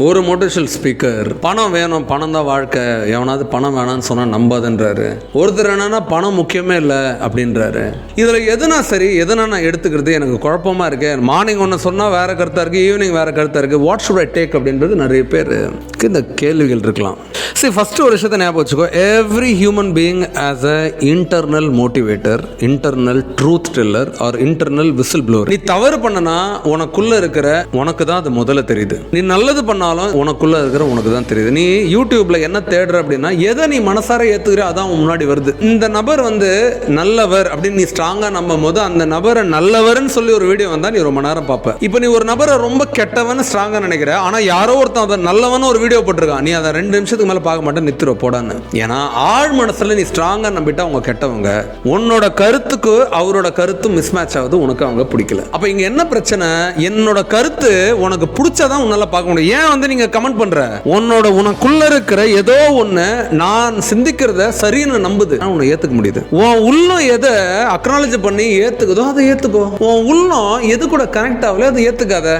ஒரு motivational speaker பணம் வேணும், பணம் தான் வாழ்க்கை, எவனாவது பணம் வேணான்னு சொன்னால் நம்பாதுன்றாரு. ஒருத்தர் என்னன்னா பணம் முக்கியமே இல்லை அப்படின்றாரு. இதில் எதுனா சரி, எதுனா நான் எடுத்துக்கிறது எனக்கு குழப்பமாக இருக்கு. மார்னிங் ஒன்று சொன்னால் வேறு கருத்தாக இருக்குது, ஈவினிங் வேறு கருத்தாக இருக்குது. வாட் ஷுட் ஐ டேக் அப்படின்றது நிறைய பேருக்கு இந்த கேள்விகள் இருக்கலாம். சரி, ஃபஸ்ட்டு ஒரு விஷயத்தை ஞாபகம் வச்சுக்கோ. Every human being has a internal motivator, internal truth teller or internal whistleblower. நீ தவறு பண்ணனா உனக்குள்ளே இருக்கிற உனக்கு தான் அது முதல்ல தெரியுது. நீ நல்லது பண்ண உனக்குள்ள இருக்கிற உனக்கு தான் தெரியுது. நீ யூடியூப்ல என்ன தேடுற அப்படின்னா எதை நீ மனசார ஏத்துக்கிற அதான் முன்னாடி வருது. இந்த நபர் நல்லவர் அப்படின்னு நீ ஸ்ட்ராங்கா நம்பும் போது அந்த நபரை நல்லவர்னு சொல்லி ஒரு வீடியோ வந்தா நீ ரொம்ப நேரம் பார்ப்ப. இப்போ நீ ஒரு நபரை ரொம்ப கெட்டவன் ஸ்ட்ராங்கா நினைக்கிற, ஆனா யாரோ ஒருத்தன் நல்லவன் ஒரு வீடியோ போட்டிருக்கான், நீ அதை 2 நிமிஷத்துக்கு மேல பார்க்க மாட்டேன், நித்திர போடான்னு. ஏன்னா ஆழ் மனசுல நீ ஸ்ட்ராங்கா நம்பிட்டா அவங்க கெட்டவங்க. உன்னோட கருத்துக்கு அவரோட கருத்து மிஸ் மேட்ச் ஆகுது, உனக்கு அவங்க பிடிக்கல. அப்ப இங்க என்ன பிரச்சனை? என்னோட கருத்து உனக்கு பிடிச்சாதான் உன்னால பார்க்க முடியும். ஏன் நீங்க கமெண்ட் பண்ற உனக்குள்ள இருக்கிற ஏதோ ஒண்ணு நான் சிந்திக்கிறத சரின்னு நம்புது, உன்னை ஏத்துக்க முடியுது. உன் உள்ளம் எதை அக்னாலஜ் பண்ணி ஏத்துக்குதோ அதை ஏத்துக்கோ. உன் உள்ளம் எது கூட கனெக்ட் ஆகல அதை ஏத்துக்காத.